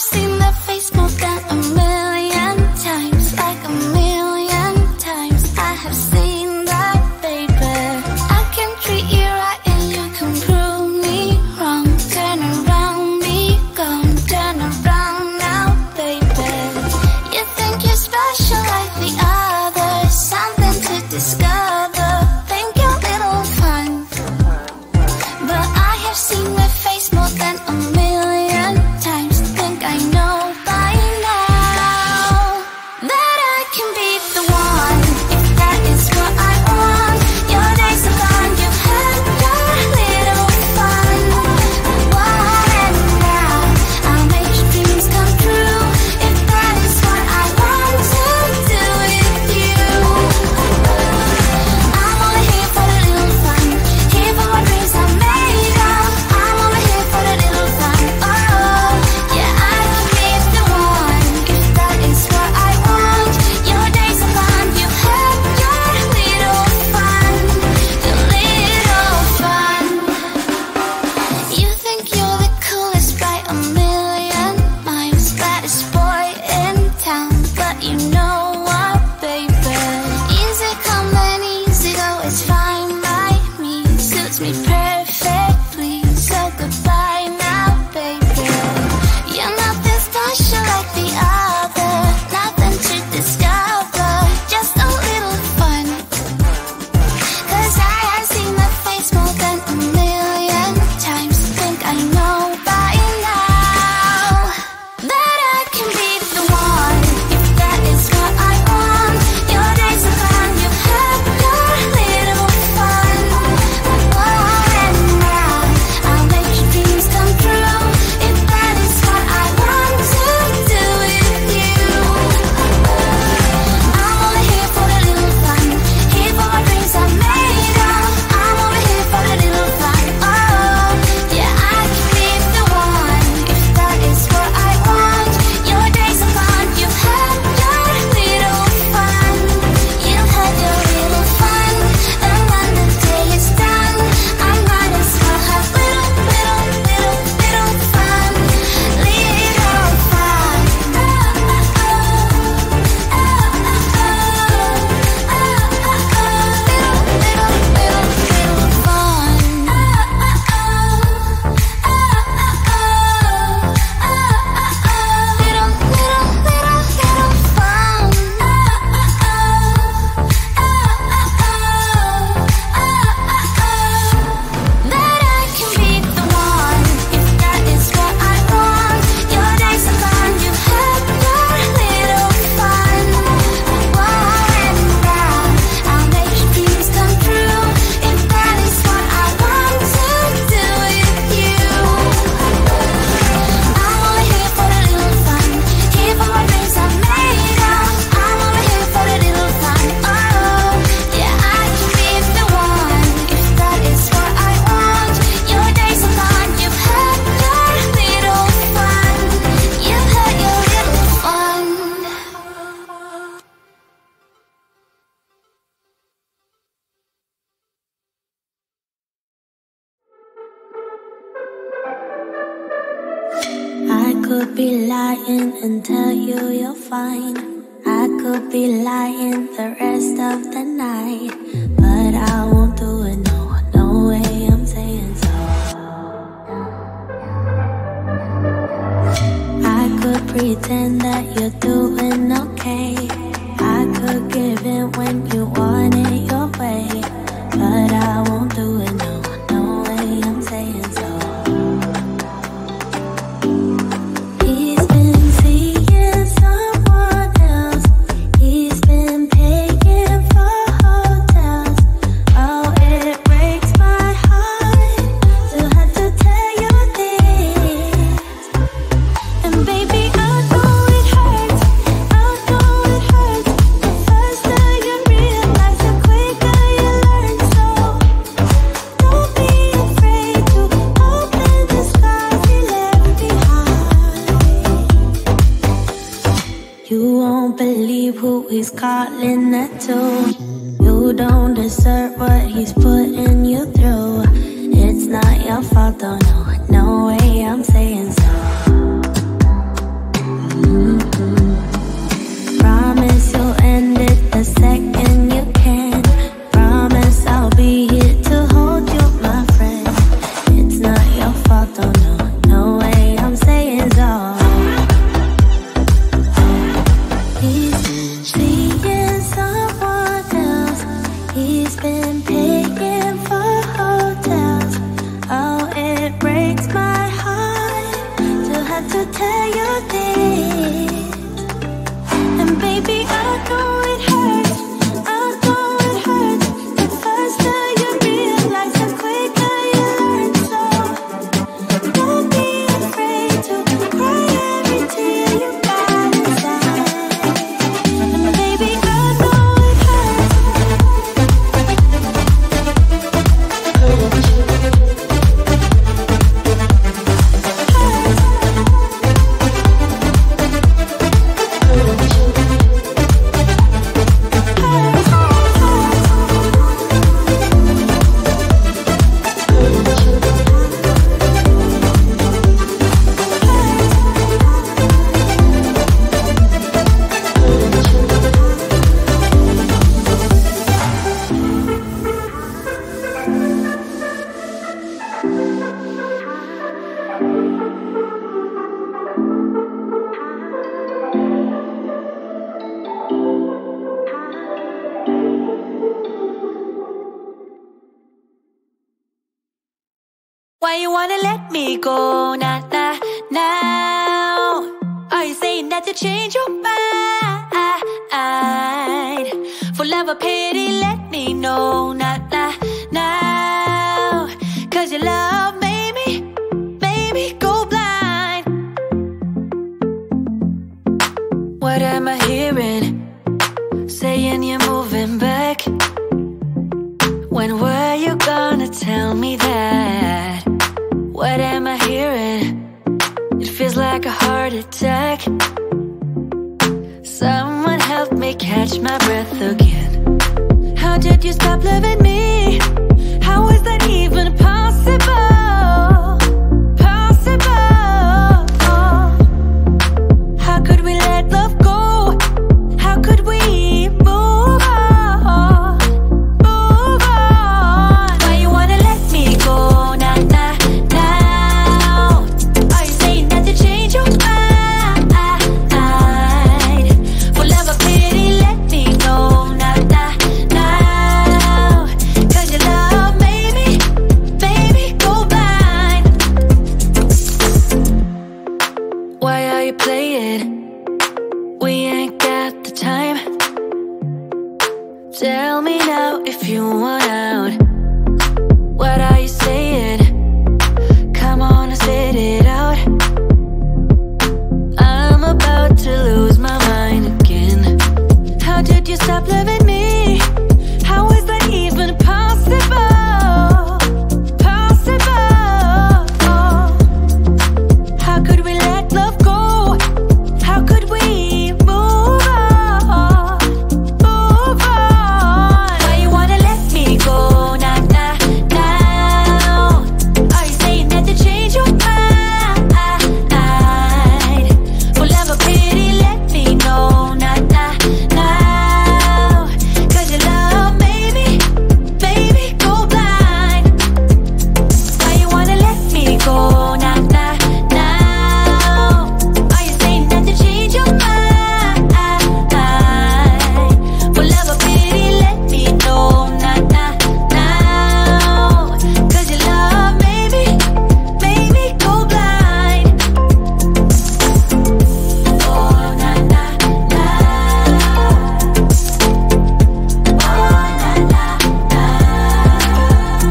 seen that face more than a million times, like a million times. I have seen that, baby. I can treat you right and you can prove me wrong. Turn around, be gone, turn around now, baby. You think you're special like the others, something to discover. Think you're little fun, but I have seen that face more than a million times. Think I know by now that I can be the one, if that is what I want. Your days are gone, you had your little fun. And now I'll make your dreams come true, if that is what I want to do with you. I'm only here for the little fun, here for my dreams are made of. I'm only here for the little fun. Oh, yeah, I can be the one, if that is what I want. Your days are gone, you had your little fun, your little fun. You think you're the coolest by a million miles, baddest boy in town, but you know what, baby? Easy come and easy go, it's fine by me, suits me perfectly. So goodbye now, baby. You're nothing special like the other, nothing to discover, just a little fun. 'Cause I have seen that face more than a million times. Think I know by now that I can be the one, if that is what I want. Your days are gone, you had your little fun. And now I'll make your dreams come true, if that is what I want to do with you. I'm only here for the little fun, here for my dreams are made of. I'm only here for the little fun. Oh, yeah, I can be the one, if that is what I want. Your days are gone, you had your little fun. You had your little fun, and when the day is done, I might as well have little fun. Little fun. That I can be the one, if that is what I want. Your days are gone, you had your little fun. And now I'll make your dreams come true, if that is what I want to do with you. I'm only here for the little fun, here for my dreams are made of. I'm only here for the little fun. Oh, yeah, I can be the one, if that is what I want. Your days are gone, you've had your little fun. You've had your little fun. I could be lying and tell you you're fine. I could be lying the rest of the night, but I won't do it, no way I'm saying so. I could pretend that you're doing okay. I could give in when you want it your way, but I won't do it, no way I'm saying so. He's been seeing someone else. He's been paying for hotels. Oh, it breaks my heart to have to tell you this. And baby, I know it hurts. I know it hurts. The faster you realize, the quicker you learn. So don't be afraid to open the scars he left behind. You won't believe who he's calling that to. You don't deserve what he's putting you through. It's not your fault, though, no way I'm saying so. let me go now, now, now? Are you saying that to change your mind? For love or pity, let me know now, now, now. Cause your love made me go blind. What am I hearing? Saying you're moving back. When were you gonna tell me that? What am I hearing? It feels like a heart attack. Someone help me catch my breath again. How did you stop loving me? How is that even possible? Possible. How could we let love go? How could we move on? Move on. Why you wanna let me go now, now, now? Are you saying that to change your mind? For love or pity, let me know now, now, now. Cause your love made me go blind. Why are you playing? We ain't got the time. Tell me now if you want out. What are you saying? Come on and spit it out. I'm about to lose my mind again. How did you stop loving me? How is that even possible? Possible. How could we let love go? How could we move on? Move on. Why you wanna let me go now, now, now? Are you saying that to change your mind? For love or pity, let me know now, now, now. Cause your love made me go blind. Why you wanna let me go now, now, now? Are you saying that to change your mind? For love or pity, let me know now, now, now. Cause your love made me go blind. Oh, na, na, na. Oh, na, na, na.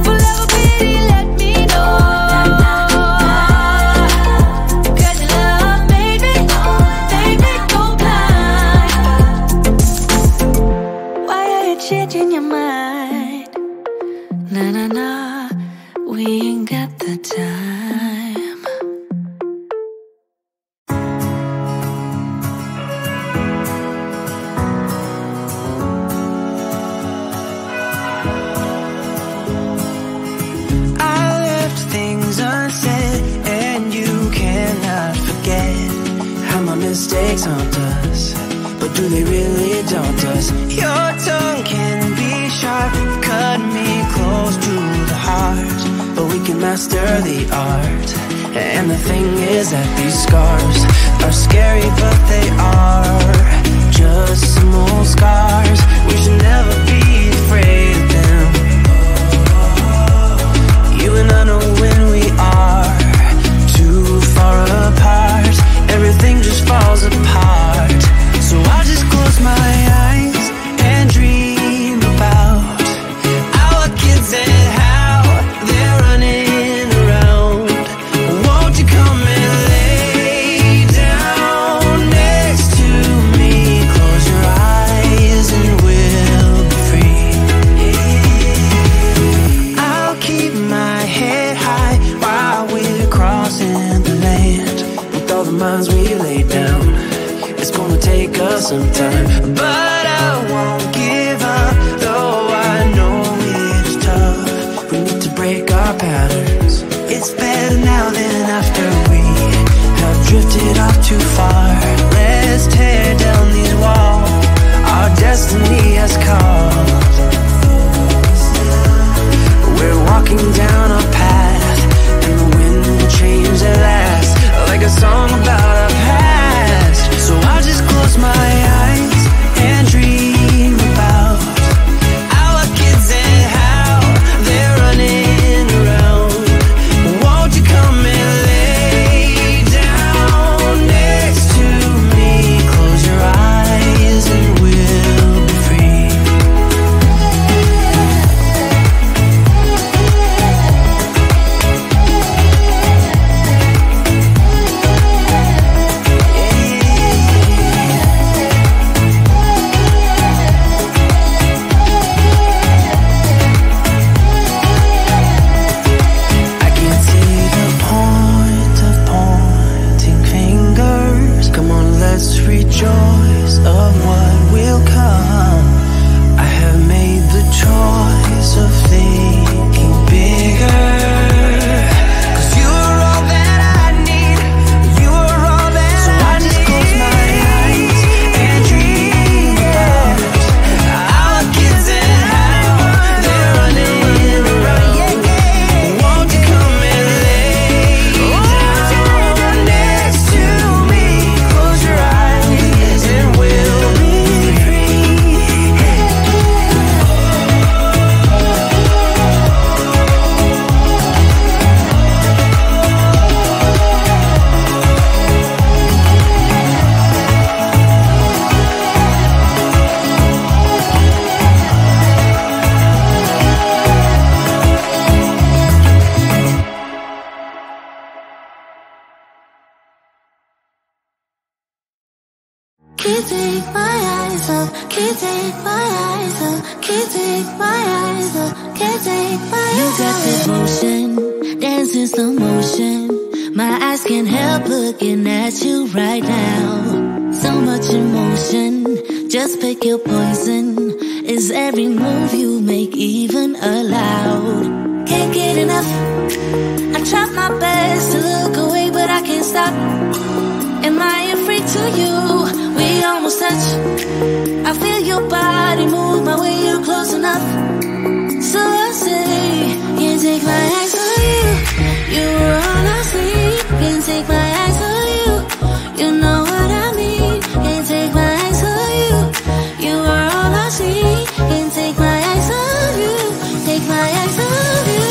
For love or pity, let me know. Cause your love made me go blind. Why are you changing your mind? Na na na, we ain't got the time. I left things unsaid, and you cannot forget how my mistakes haunt us. But do they really daunt us? Your tongue can be sharp, cut me close to the heart. But we can master the art. And the thing is that these scars are scary, but they are just some old scars. We should never be afraid of them. You and I know when we are too far apart, everything just falls apart. So I just close my eyes and dream about our kids and how they're running around. Won't you come and lay down next to me? Close your eyes and we'll be free. I'll keep my head high while we're crossing the land. With all the minds we lay down, it's gonna take us some time, but I won't give up, though I know it's tough. We need to break our patterns. It's better now than after we have drifted off too far. Let's tear down these walls our destiny has called. We're walking down a path, and the wind will change at last, like a song about our past. So I just close my eyes and dream about our kids and how they're running around. Won't you come in? can't take my eyes off, can't take my eyes off, can't take my eyes off, can't take my eyes off. You got this motion, dance in slow motion. My eyes can't help looking at you right now. So much emotion, just pick your poison. Is every move you make even allowed? Can't get enough. I try my best to look away, but I can't stop. Am I a freak to you? We almost touch. I feel your body move my way, you're close enough. So I say, can't take my eyes on you. You were all I see. Can't take my eyes on you. You know what I mean. Can't take my eyes on you. You were all I see. Can't take my eyes on you. Take my eyes on you.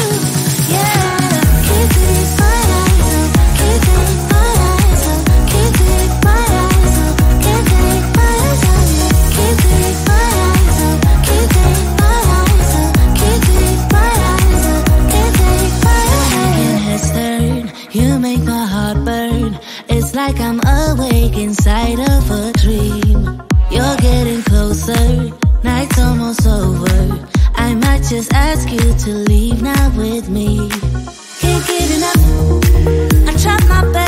Yeah. Can't take my eyes off. Can't take my eyes off. Can't take my eyes off. Can't take my eyes on you. Can't take my eyes off. Can't take my eyes off. Can't take my eyes off. Can't take my eyes off. Your head stirred. You make my heart burn. It's like I'm awake inside of a dream. You're getting closer. Night's almost over. I might just ask you to leave now with me. Can't get enough. I try my best.